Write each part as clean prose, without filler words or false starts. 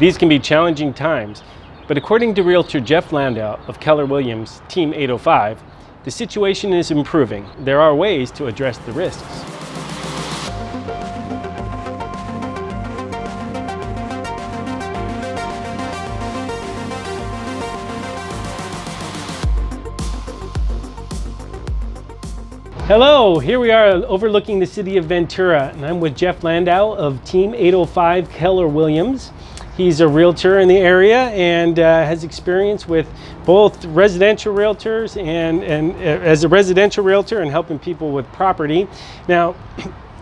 These can be challenging times, but according to Realtor Jeff Landau of Keller Williams, Team 805, the situation is improving. There are ways to address the risks. Hello, here we are overlooking the city of Ventura, and I'm with Jeff Landau of Team 805 Keller Williams. He's a realtor in the area and has experience with both residential realtors and as a residential realtor and helping people with property. Now,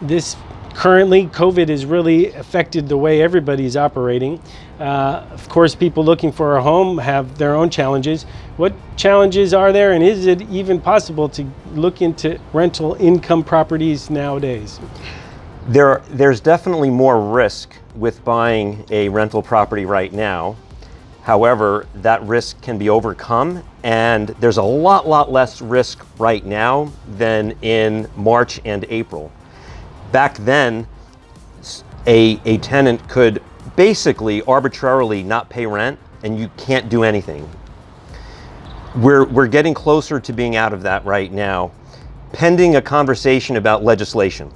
this currently, COVID has really affected the way everybody's operating. Of course, people looking for a home have their own challenges. What challenges are there, and is it even possible to look into rental income properties nowadays? There's definitely more risk with buying a rental property right now. However, that risk can be overcome, and there's a lot less risk right now than in March and April. Back then, a tenant could basically arbitrarily not pay rent, and you can't do anything. We're getting closer to being out of that right now, pending a conversation about legislation.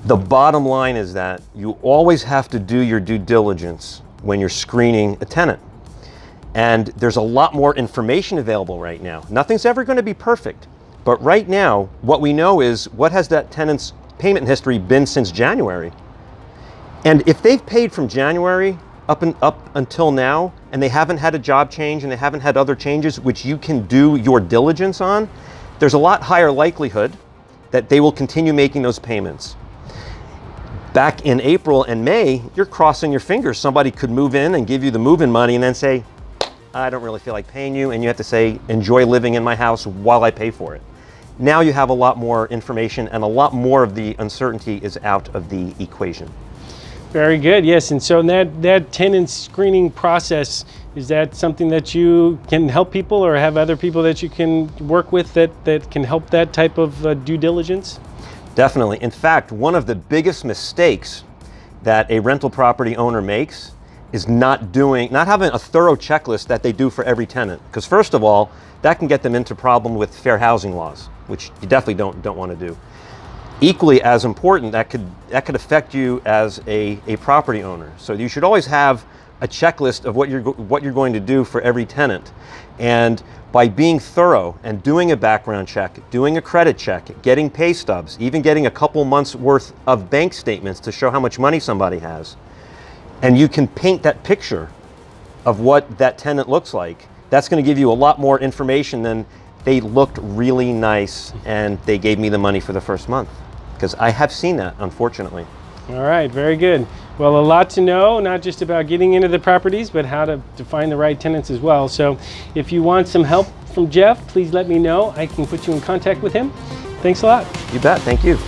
The bottom line is that you always have to do your due diligence when you're screening a tenant. And there's a lot more information available right now. Nothing's ever going to be perfect. But right now, what we know is what has that tenant's payment history been since January. And if they've paid from January up until now, and they haven't had a job change and they haven't had other changes which you can do your diligence on, there's a lot higher likelihood that they will continue making those payments. Back in April and May, you're crossing your fingers. Somebody could move in and give you the move-in money and then say, I don't really feel like paying you, and you have to say, enjoy living in my house while I pay for it. Now you have a lot more information, and a lot more of the uncertainty is out of the equation. Very good, yes. And so that tenant screening process, is that something that you can help people or have other people that you can work with that can help that type of due diligence? Definitely. In fact, one of the biggest mistakes that a rental property owner makes is not having a thorough checklist that they do for every tenant. Because first of all, that can get them into problem with fair housing laws, which you definitely don't want to do. Equally as important, that could affect you as a property owner. So you should always have a checklist of what you're going to do for every tenant. And by being thorough and doing a background check, doing a credit check, getting pay stubs, even getting a couple months worth of bank statements to show how much money somebody has, and you can paint that picture of what that tenant looks like, that's going to give you a lot more information than they looked really nice and they gave me the money for the first month. Because I have seen that, unfortunately. All right, very good. Well, a lot to know, not just about getting into the properties, but how to find the right tenants as well. So if you want some help from Jeff, please let me know. I can put you in contact with him. Thanks a lot. You bet. Thank you.